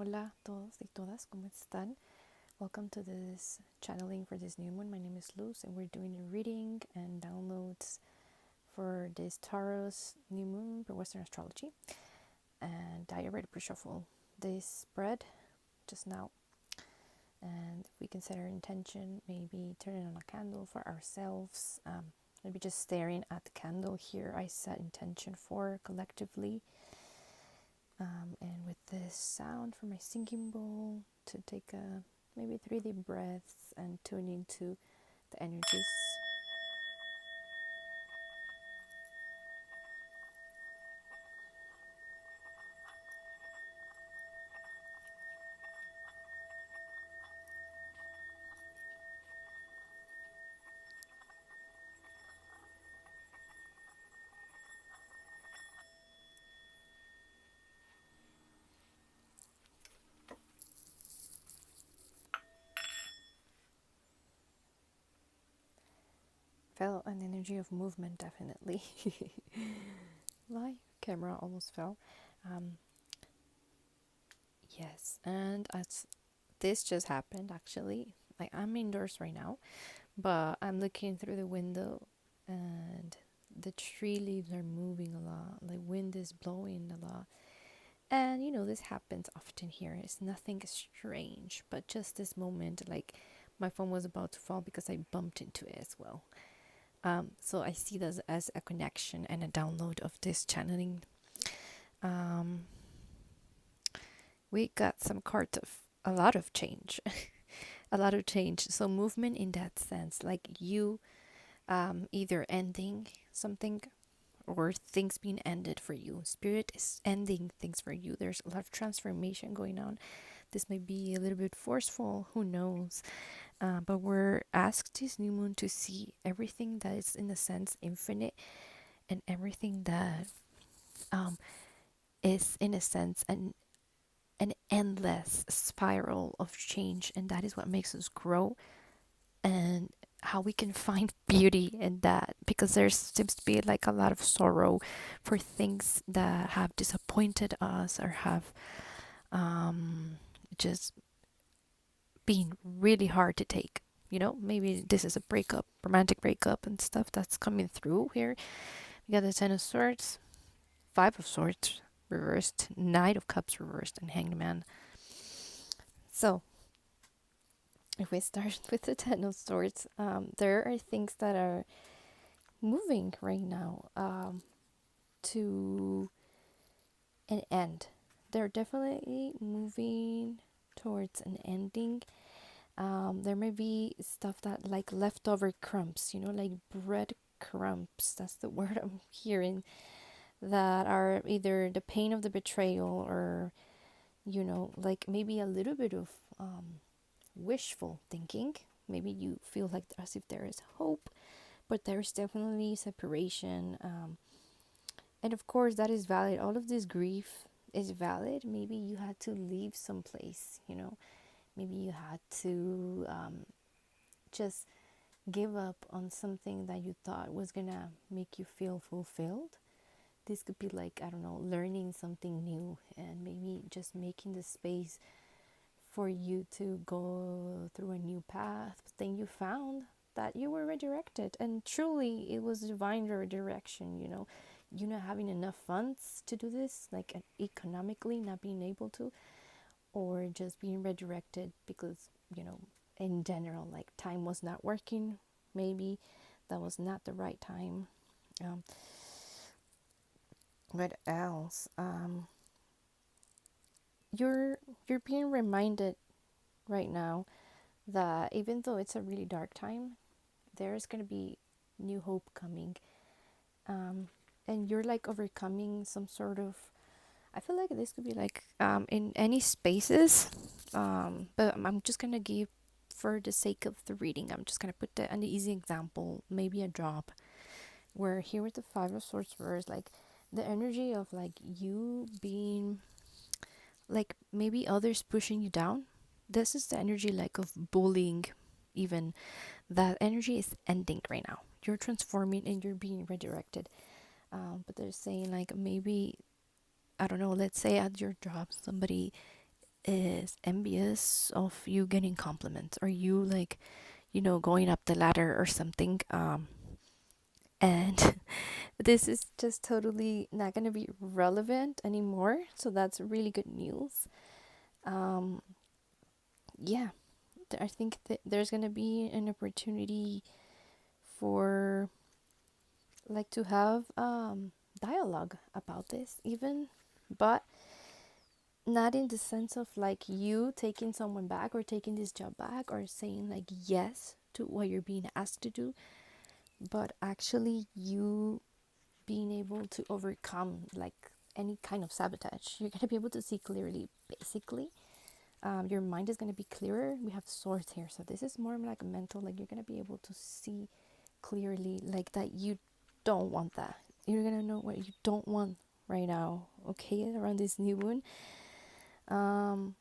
Hola todos y todas, ¿cómo están? Welcome to this channeling for this new moon. My name is Luz and we're doing a reading and downloads for this Taurus new moon for Western astrology. And I already pre-shuffled this spread just now. And we can set our intention, maybe turning on a candle for ourselves. Maybe just staring at the candle here. I set intention for collectively. And with this sound from my singing bowl to take maybe 3 deep breaths and tune into the energies. Felt an energy of movement, definitely. My camera almost fell. Um, yes, and as this just happened actually. Like I'm indoors right now, but I'm looking through the window and the tree leaves are moving a lot. The wind is blowing a lot. And this happens often here. It's nothing strange, but just this moment, like my phone was about to fall because I bumped into it as well. So I see this as a connection and a download of this channeling. Um, we got some cards of a lot of change, a lot of change. So movement in that sense, like you either ending something or things being ended for you. Spirit is ending things for you. There's a lot of transformation going on. This may be a little bit forceful, who knows? But we're asked this new moon to see everything that is, in a sense, infinite and everything that is, in a sense, an endless spiral of change. And that is what makes us grow and how we can find beauty in that, because there seems to be like a lot of sorrow for things that have disappointed us or have just been really hard to take. Maybe this is a breakup, romantic breakup and stuff that's coming through here. We got the Ten of Swords, Five of Swords reversed, Knight of Cups reversed, and Hanged Man. So if we start with the Ten of Swords, there are things that are moving right now to an end. They're definitely moving towards an ending. There may be stuff that like leftover crumbs, like bread crumbs. That's the word I'm hearing. That are either the pain of the betrayal or, like maybe a little bit of wishful thinking. Maybe you feel like as if there is hope, but there's definitely separation. And of course, that is valid. All of this grief is valid. Maybe you had to leave someplace, maybe you had to just give up on something that you thought was gonna make you feel fulfilled. This could be like, I don't know, learning something new and maybe just making the space for you to go through a new path. But then you found that you were redirected, and truly it was divine redirection. You not having enough funds to do this, like economically not being able to, or just being redirected because in general, like time was not working. Maybe that was not the right time. What else? You're being reminded right now that even though it's a really dark time, there's gonna be new hope coming. And you're like overcoming some sort of, I feel like this could be like in any spaces, but I'm just gonna give, for the sake of the reading, I'm just gonna put an easy example, maybe a job, where here with the Five of Swords reverse, like the energy of like you being like maybe others pushing you down. This is the energy like of bullying, even. That energy is ending right now. You're transforming and you're being redirected. But they're saying like maybe, I don't know, let's say at your job somebody is envious of you getting compliments or you like, going up the ladder or something. And this is just totally not going to be relevant anymore. So that's really good news. Um, yeah, I think that there's going to be an opportunity for like to have dialogue about this even, but not in the sense of like you taking someone back or taking this job back or saying like yes to what you're being asked to do, but actually you being able to overcome like any kind of sabotage. You're going to be able to see clearly, basically. Your mind is going to be clearer. We have swords here, so this is more like mental. Like you're going to be able to see clearly, like that you don't want that. You're going to know what you don't want right now, okay, around this new moon. Um,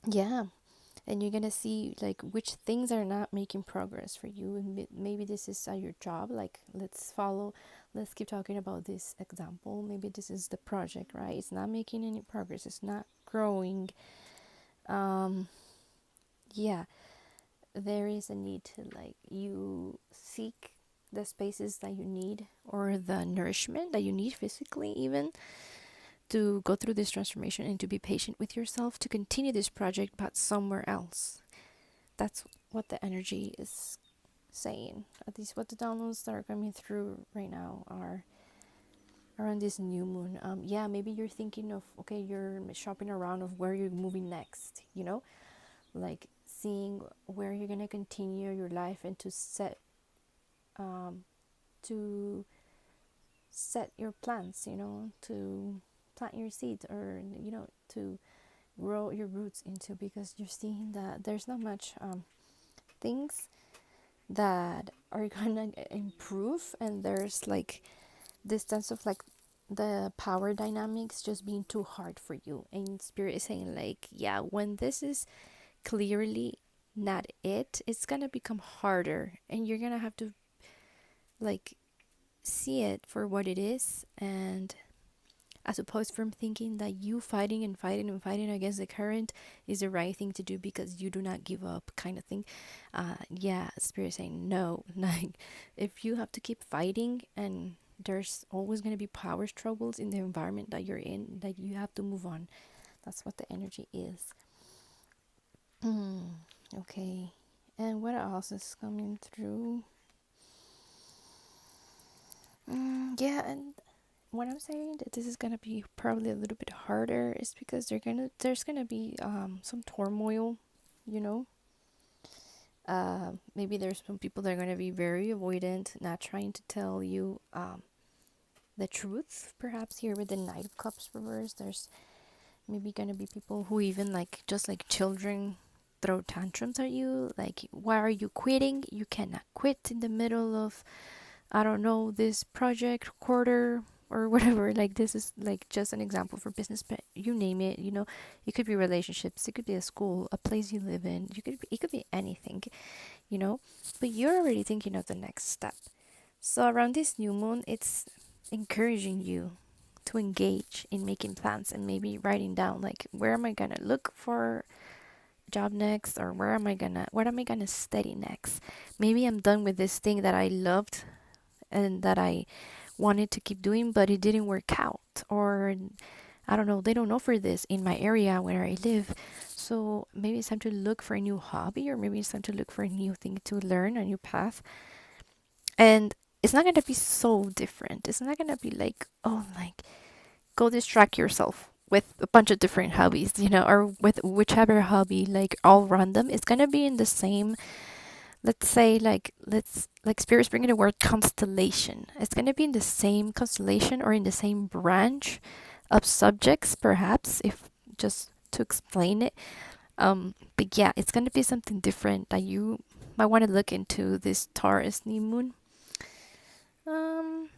yeah, and you're gonna see like which things are not making progress for you, and maybe this is at your job. Like let's keep talking about this example. Maybe this is the project, right? It's not making any progress, it's not growing. um yeah, there is a need to like you seek the spaces that you need or the nourishment that you need physically, even to go through this transformation and to be patient with yourself to continue this project but somewhere else. That's what the energy is saying. At least what the downloads that are coming through right now are around this new moon. Yeah, maybe you're thinking of, okay, you're shopping around of where you're moving next, like seeing where you're gonna continue your life and um, to set your plans, to plant your seeds or, to grow your roots into, because you're seeing that there's not much things that are gonna improve, and there's like this sense of like the power dynamics just being too hard for you, and spirit is saying like, yeah, when this is clearly not it, it's gonna become harder and you're gonna have to like see it for what it is, and as opposed from thinking that you fighting and fighting and fighting against the current is the right thing to do because you do not give up, kind of thing. Yeah, spirit saying no. Like if you have to keep fighting, and there's always going to be power struggles in the environment that you're in, like you have to move on. That's what the energy is. Okay, and what else is coming through? Yeah, and when I'm saying that this is gonna be probably a little bit harder is because there's gonna be some turmoil, you know. Maybe there's some people that are gonna be very avoidant, not trying to tell you the truth. Perhaps here with the Knight of Cups reverse, there's maybe gonna be people who even like just like children throw tantrums at you. Like, why are you quitting? You cannot quit in the middle of, I don't know, this project quarter or whatever. Like this is like just an example for business, but you name it, it could be relationships, it could be a school, a place you live in, it could be anything, you know, but you're already thinking of the next step. So around this new moon, it's encouraging you to engage in making plans and maybe writing down like, where am I gonna look for job next, or what am I gonna study next. Maybe I'm done with this thing that I loved and that I wanted to keep doing, but it didn't work out. Or I don't know, they don't offer this in my area where I live. So maybe it's time to look for a new hobby, or maybe it's time to look for a new thing to learn, a new path. And it's not going to be so different. It's not going to be like, oh, like, go distract yourself with a bunch of different hobbies, or with whichever hobby, like all random. It's going to be in the same, let's say, like spirits bringing the word constellation. It's going to be in the same constellation or in the same branch of subjects, perhaps, if just to explain it. But yeah, it's going to be something different that you might want to look into this Taurus new moon. um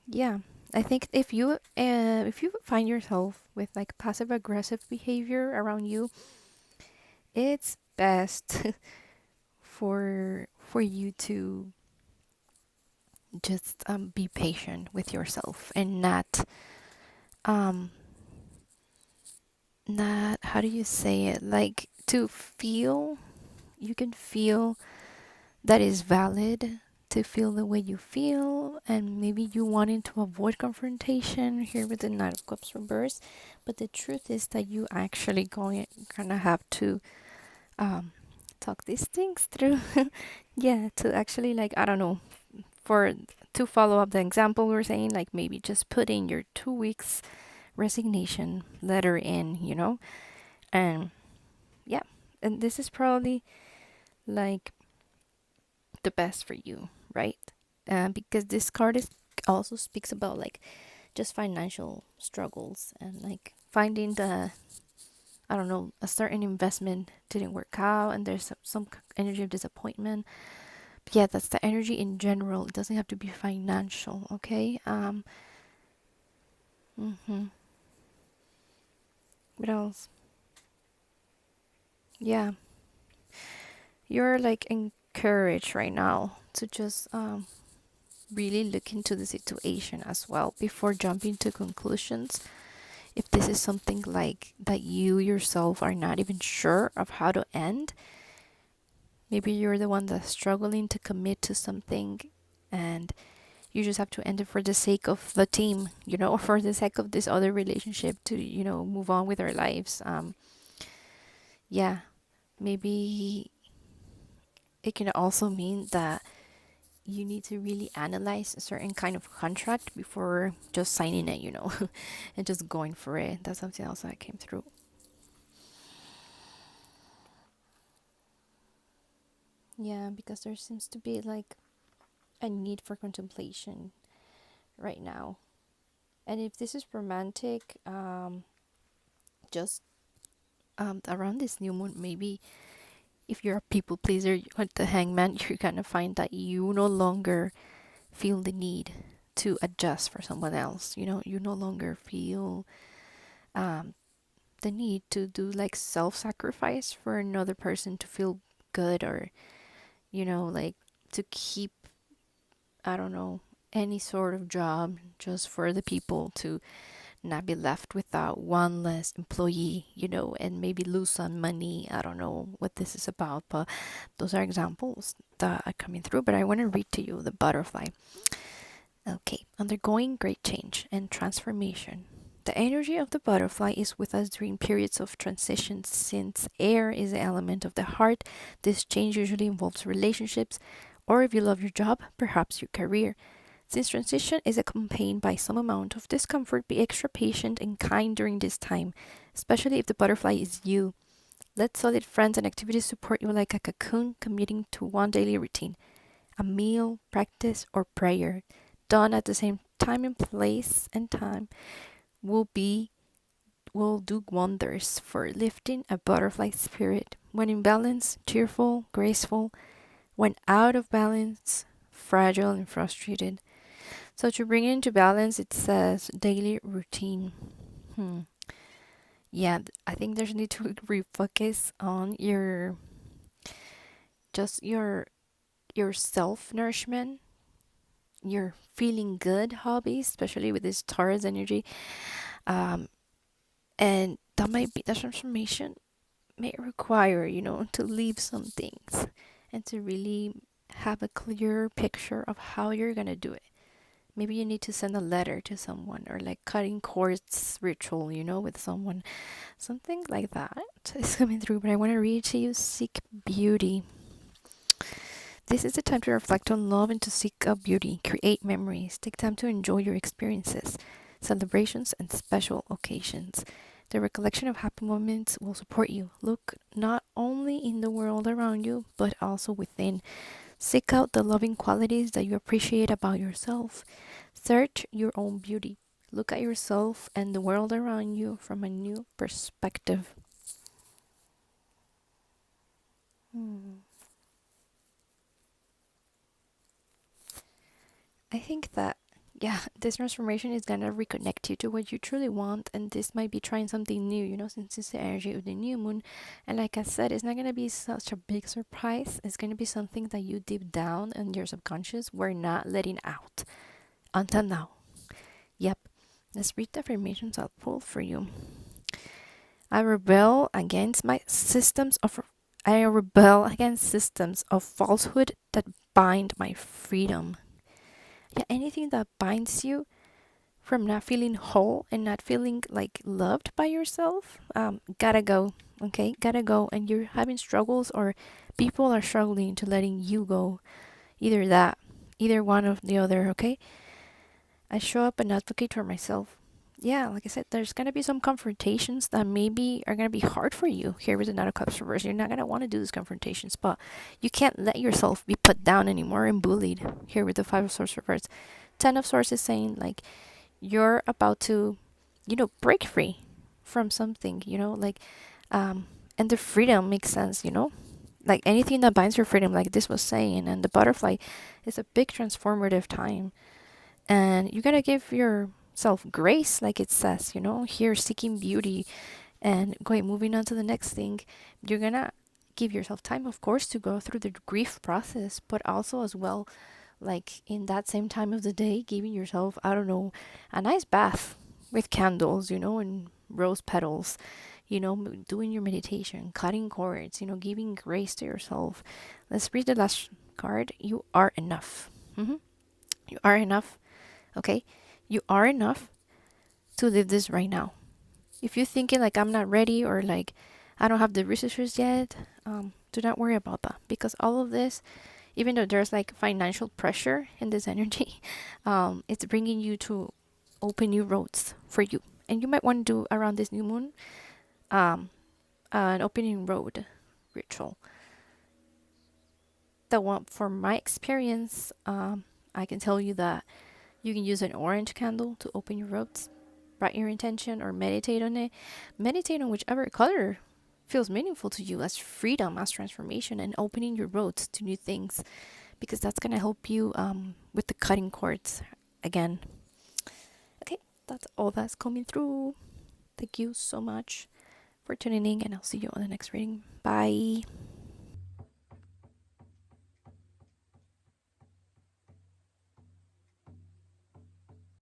yeah, I think if you find yourself with like passive aggressive behavior around you, it's best for you to just be patient with yourself and not um not, how do you say it? Like to feel, you can feel that is valid to feel the way you feel, and maybe you wanting to avoid confrontation here with the Knight of Cups reverse, but the truth is that you actually gonna have to um talk these things through. Yeah, to actually, like, I don't know, for to follow up the example we were saying, like maybe just put in your 2 weeks resignation letter in, and yeah, and this is probably like the best for you, right? Because this card is also speaks about like just financial struggles and like finding the, I don't know, a certain investment didn't work out and there's some energy of disappointment. But yeah, that's the energy in general. It doesn't have to be financial, okay? Mhm. What else? Yeah, you're like encouraged right now to just really look into the situation as well before jumping to conclusions. If this is something like that you yourself are not even sure of how to end, maybe you're the one that's struggling to commit to something and you just have to end it for the sake of the team, or for the sake of this other relationship to, move on with our lives. Yeah, maybe it can also mean that you need to really analyze a certain kind of contract before just signing it, and just going for it. That's something else that came through. Yeah, because there seems to be like a need for contemplation right now. And if this is romantic, just around this new moon, maybe if you're a people pleaser with the hangman, you're gonna find that you no longer feel the need to adjust for someone else. You no longer feel um, the need to do like self sacrifice for another person to feel good, or, like to keep, I don't know, any sort of job just for the people to not be left without one less employee, and maybe lose some money. I don't know what this is about, but those are examples that are coming through. But I want to read to you the butterfly. Okay, undergoing great change and transformation. The energy of the butterfly is with us during periods of transition. Since air is the element of the heart, this change usually involves relationships, or if you love your job, perhaps your career. Since transition is accompanied by some amount of discomfort, be extra patient and kind during this time, especially if the butterfly is you. Let solid friends and activities support you like a cocoon, committing to one daily routine, a meal, practice, or prayer, done at the same time and place and time, will be will do wonders for lifting a butterfly spirit. When in balance, cheerful, graceful; when out of balance, fragile and frustrated. So to bring it into balance, it says daily routine. Hmm. Yeah, I think there's need to refocus on your self nourishment, your feeling good hobbies, especially with this Taurus energy. Um, and that transformation may require, to leave some things and to really have a clear picture of how you're gonna do it. Maybe you need to send a letter to someone, or like cutting cords ritual, with someone. Something like that is coming through, but I want to read to you Seek Beauty. This is the time to reflect on love and to seek out beauty, create memories, take time to enjoy your experiences, celebrations, and special occasions. The recollection of happy moments will support you. Look not only in the world around you, but also within. Seek out the loving qualities that you appreciate about yourself. Search your own beauty. Look at yourself and the world around you from a new perspective. Hmm. I think that, yeah, this transformation is gonna reconnect you to what you truly want, and this might be trying something new, since it's the energy of the new moon. And like I said, it's not gonna be such a big surprise. It's gonna be something that you deep down in your subconscious were not letting out until now. Yep. Let's read the affirmations I'll pull for you. I rebel against my systems of I rebel against systems of falsehood that bind my freedom. Yeah, anything that binds you from not feeling whole and not feeling like loved by yourself, gotta go. Okay, gotta go. And you're having struggles, or people are struggling to letting you go. Either that, either one of the other. Okay, I show up and advocate for myself. Yeah, like I said, there's gonna be some confrontations that maybe are gonna be hard for you here with the Nine of Cups reverse. You're not gonna want to do these confrontations, but you can't let yourself be put down anymore and bullied here with the Five of Swords reverse. Ten of Swords is saying like you're about to, break free from something, and the freedom makes sense, like anything that binds your freedom, like this was saying, and the butterfly is a big transformative time, and you gotta give yourself grace, like it says, here seeking beauty and going moving on to the next thing. You're gonna give yourself time, of course, to go through the grief process, but also as well, like in that same time of the day, giving yourself, I don't know, a nice bath with candles, and rose petals, doing your meditation, cutting cords, giving grace to yourself. Let's read the last card. You are enough. You are enough. Okay? You are enough to live this right now. If you're thinking like I'm not ready, or like I don't have the resources yet, do not worry about that, because all of this, even though there's like financial pressure in this energy, it's bringing you to open new roads for you. And you might want to do around this new moon, um, an opening road ritual. The one from my experience, I can tell you that you can use an orange candle to open your roads, write your intention, or meditate on it. Meditate on whichever color feels meaningful to you, as freedom, as transformation, and opening your roads to new things, because that's going to help you with the cutting cords again. Okay, that's all that's coming through. Thank you so much for tuning in, and I'll see you on the next reading. Bye.